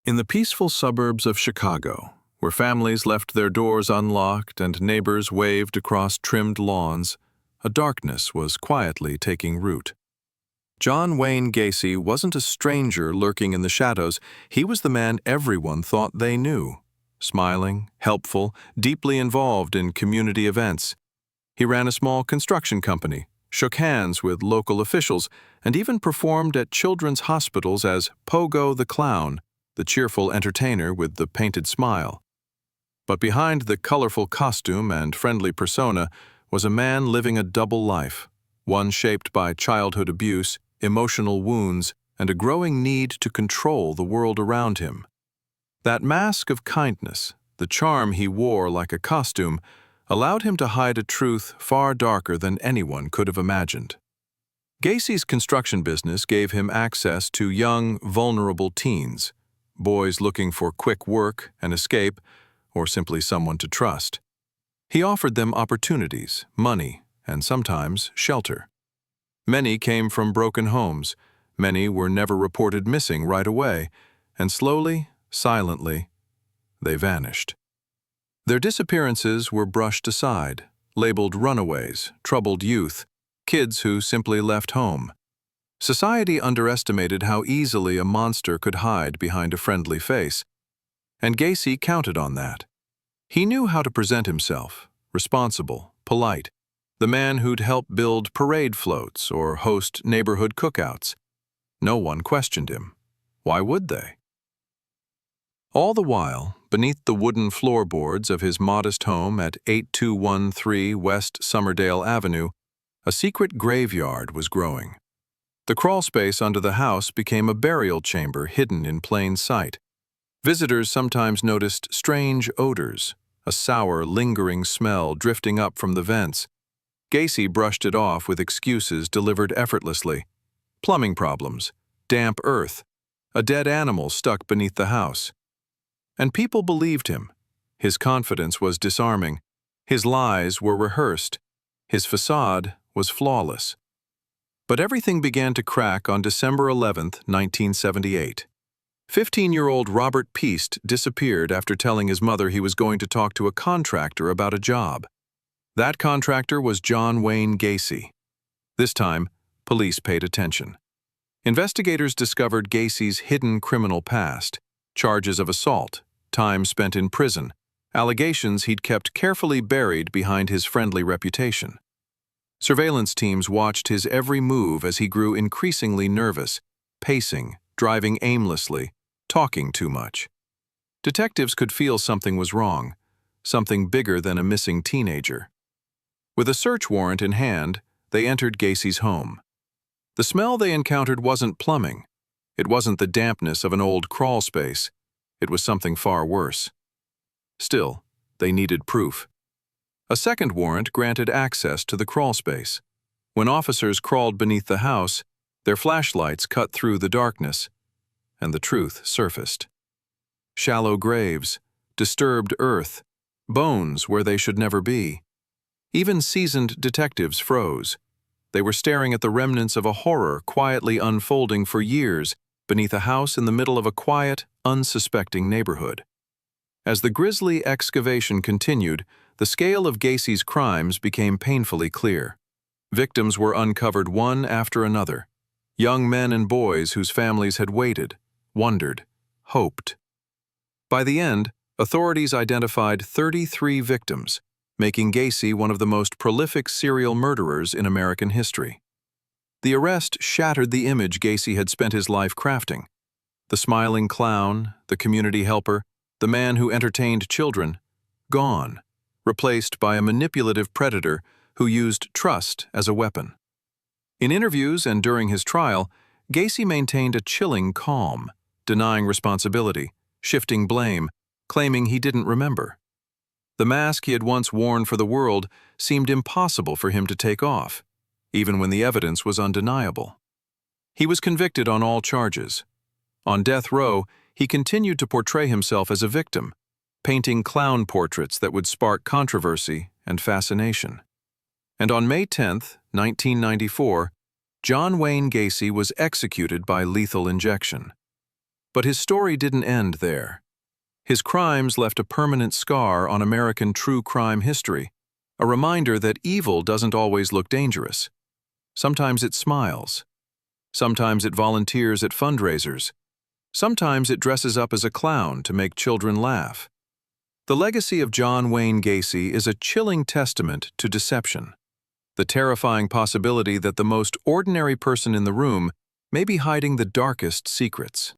In the peaceful suburbs of Chicago, where families left their doors unlocked and neighbors waved across trimmed lawns, a darkness was quietly taking root. John Wayne Gacy wasn't a stranger lurking in the shadows. He was the man everyone thought they knew. Smiling, helpful, deeply involved in community events. He ran a small construction company, shook hands with local officials, and even performed at children's hospitals as Pogo the Clown, the cheerful entertainer with the painted smile. But behind the colorful costume and friendly persona was a man living a double life, one shaped by childhood abuse, emotional wounds, and a growing need to control the world around him. That mask of kindness, the charm he wore like a costume, allowed him to hide a truth far darker than anyone could have imagined. Gacy's construction business gave him access to young, vulnerable teens, boys looking for quick work and escape, or simply someone to trust. He offered them opportunities, money, and sometimes shelter. Many came from broken homes, many were never reported missing right away, and slowly, silently, they vanished. Their disappearances were brushed aside, labeled runaways, troubled youth, kids who simply left home. Society underestimated how easily a monster could hide behind a friendly face, and Gacy counted on that. He knew how to present himself, responsible, polite, the man who'd help build parade floats or host neighborhood cookouts. No one questioned him. Why would they? All the while, beneath the wooden floorboards of his modest home at 8213 West Summerdale Avenue, a secret graveyard was growing. The crawlspace under the house became a burial chamber hidden in plain sight. Visitors sometimes noticed strange odors, a sour, lingering smell drifting up from the vents. Gacy brushed it off with excuses delivered effortlessly. Plumbing problems, damp earth, a dead animal stuck beneath the house. And people believed him. His confidence was disarming. His lies were rehearsed. His façade was flawless. But everything began to crack on December 11, 1978. 15-year-old Robert Peast disappeared after telling his mother he was going to talk to a contractor about a job. That contractor was John Wayne Gacy. This time, police paid attention. Investigators discovered Gacy's hidden criminal past, charges of assault, time spent in prison, allegations he'd kept carefully buried behind his friendly reputation. Surveillance teams watched his every move as he grew increasingly nervous, pacing, driving aimlessly, talking too much. Detectives could feel something was wrong, something bigger than a missing teenager. With a search warrant in hand, they entered Gacy's home. The smell they encountered wasn't plumbing. It wasn't the dampness of an old crawl space. It was something far worse. Still, they needed proof. A second warrant granted access to the crawl space. When officers crawled beneath the house, their flashlights cut through the darkness, and the truth surfaced. Shallow graves, disturbed earth, bones where they should never be. Even seasoned detectives froze. They were staring at the remnants of a horror quietly unfolding for years beneath a house in the middle of a quiet, unsuspecting neighborhood. As the grisly excavation continued, the scale of Gacy's crimes became painfully clear. Victims were uncovered one after another. Young men and boys whose families had waited, wondered, hoped. By the end, authorities identified 33 victims, making Gacy one of the most prolific serial murderers in American history. The arrest shattered the image Gacy had spent his life crafting. The smiling clown, the community helper, the man who entertained children, gone, replaced by a manipulative predator who used trust as a weapon. In interviews and during his trial, Gacy maintained a chilling calm, denying responsibility, shifting blame, claiming he didn't remember. The mask he had once worn for the world seemed impossible for him to take off, even when the evidence was undeniable. He was convicted on all charges. On death row, he continued to portray himself as a victim, painting clown portraits that would spark controversy and fascination. And on May 10, 1994, John Wayne Gacy was executed by lethal injection. But his story didn't end there. His crimes left a permanent scar on American true crime history, a reminder that evil doesn't always look dangerous. Sometimes it smiles. Sometimes it volunteers at fundraisers. Sometimes it dresses up as a clown to make children laugh. The legacy of John Wayne Gacy is a chilling testament to deception, the terrifying possibility that the most ordinary person in the room may be hiding the darkest secrets.